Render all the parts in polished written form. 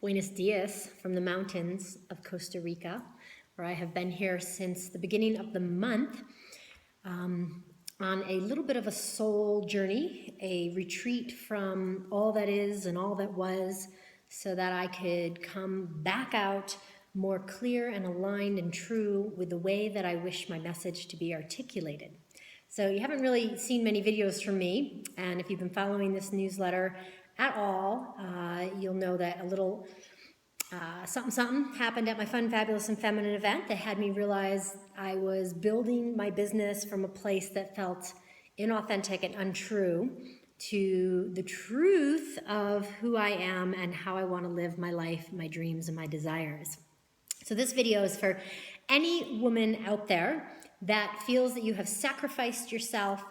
Buenos dias from the mountains of Costa Rica, where I have been here since the beginning of the month on a little bit of a soul journey, a retreat from all that is and all that was, so that I could come back out more clear and aligned and true with the way that I wish my message to be articulated. So you haven't really seen many videos from me, and if you've been following this newsletter at all, you'll know that a little something happened at my Fun, Fabulous, and Feminine event that had me realize I was building my business from a place that felt inauthentic and untrue to the truth of who I am and how I want to live my life, my dreams, and my desires. So this video is for any woman out there that feels that you have sacrificed yourself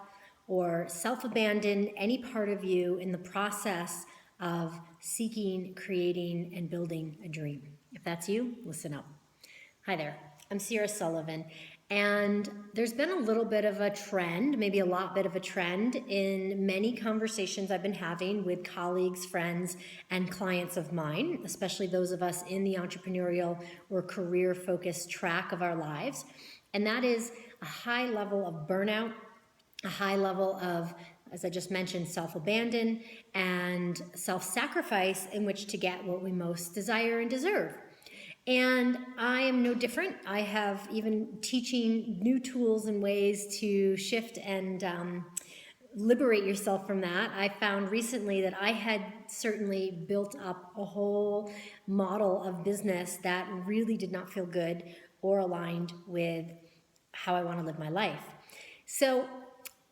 or self-abandoned any part of you in the process of seeking, creating, and building a dream. If that's you, listen up. Hi there, I'm Sierra Sullivan, and there's been a little bit of a trend, maybe a lot bit of a trend, in many conversations I've been having with colleagues, friends, and clients of mine, especially those of us in the entrepreneurial or career-focused track of our lives, and that is a high level of burnout, a high level of, as I just mentioned, self-abandon and self-sacrifice in which to get what we most desire and deserve. And I am no different. I have even teaching new tools and ways to shift and liberate yourself from that. I found recently that I had certainly built up a whole model of business that really did not feel good or aligned with how I want to live my life. So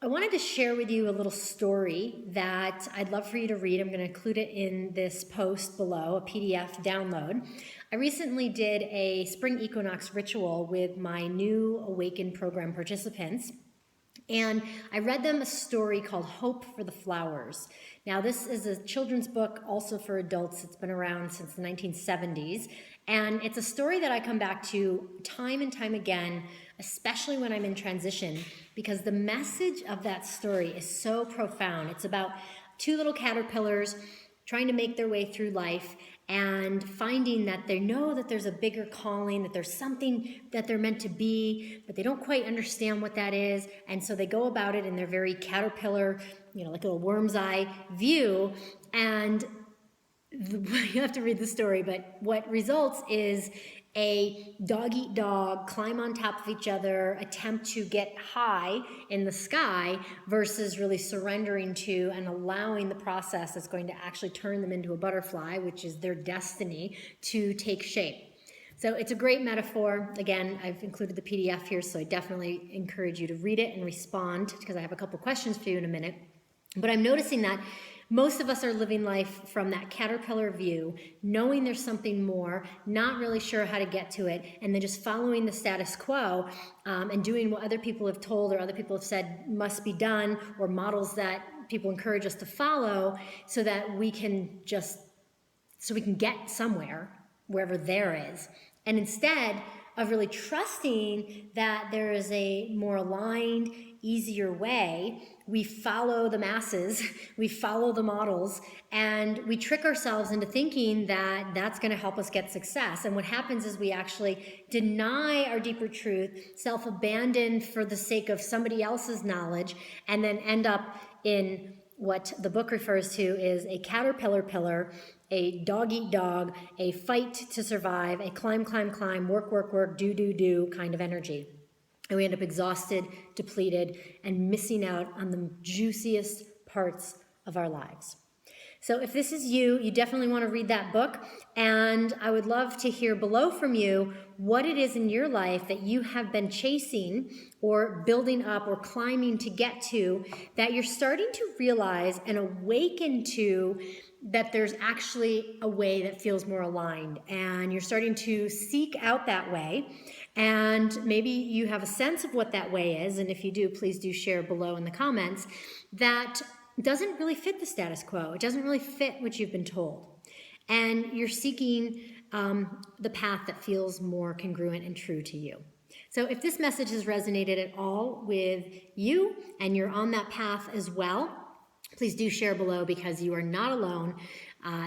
I wanted to share with you a little story that I'd love for you to read. I'm going to include it in this post below, a PDF download. I recently did a spring equinox ritual with my new Awaken program participants, and I read them a story called Hope for the Flowers. Now, this is a children's book, also for adults. It's been around since the 1970s, and it's a story that I come back to time and time again, especially when I'm in transition, because the message of that story is so profound. It's about two little caterpillars trying to make their way through life and finding that they know that there's a bigger calling, that there's something that they're meant to be, but they don't quite understand what that is. And so they go about it in their very caterpillar, like a worm's eye view. And you have to read the story, but what results is a dog-eat-dog, climb on top of each other, attempt to get high in the sky versus really surrendering to and allowing the process that's going to actually turn them into a butterfly, which is their destiny, to take shape. So it's a great metaphor. Again, I've included the PDF here, so I definitely encourage you to read it and respond, because I have a couple questions for you in a minute. But I'm noticing that most of us are living life from that caterpillar view, knowing there's something more, not really sure how to get to it, and then just following the status quo and doing what other people have told or other people have said must be done, or models that people encourage us to follow, so that we can get somewhere, wherever there is. And instead of really trusting that there is a more aligned, easier way, we follow the masses, we follow the models, and we trick ourselves into thinking that that's going to help us get success. And what happens is we actually deny our deeper truth, self-abandon for the sake of somebody else's knowledge, and then end up in what the book refers to is a caterpillar pillar, a dog-eat-dog, a fight to survive, a climb, climb, climb, work, work, work, do, do, do kind of energy. And we end up exhausted, depleted, and missing out on the juiciest parts of our lives. So if this is you, you definitely want to read that book, and I would love to hear below from you what it is in your life that you have been chasing or building up or climbing to get to, that you're starting to realize and awaken to that there's actually a way that feels more aligned, and you're starting to seek out that way. And maybe you have a sense of what that way is, and if you do, please do share below in the comments, that doesn't really fit the status quo. It doesn't really fit what you've been told. And you're seeking the path that feels more congruent and true to you. So if this message has resonated at all with you and you're on that path as well, please do share below, because you are not alone.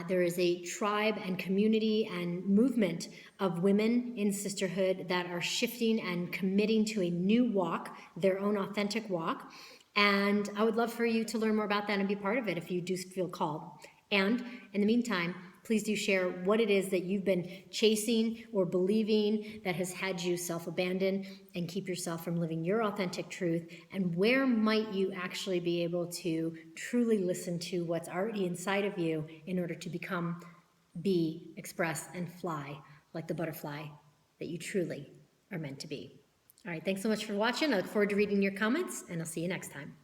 There is a tribe and community and movement of women in sisterhood that are shifting and committing to a new walk, their own authentic walk. And I would love for you to learn more about that and be part of it if you do feel called. And in the meantime, please do share what it is that you've been chasing or believing that has had you self-abandon and keep yourself from living your authentic truth, and where might you actually be able to truly listen to what's already inside of you in order to become, be, express, and fly like the butterfly that you truly are meant to be. All right, thanks so much for watching. I look forward to reading your comments, and I'll see you next time.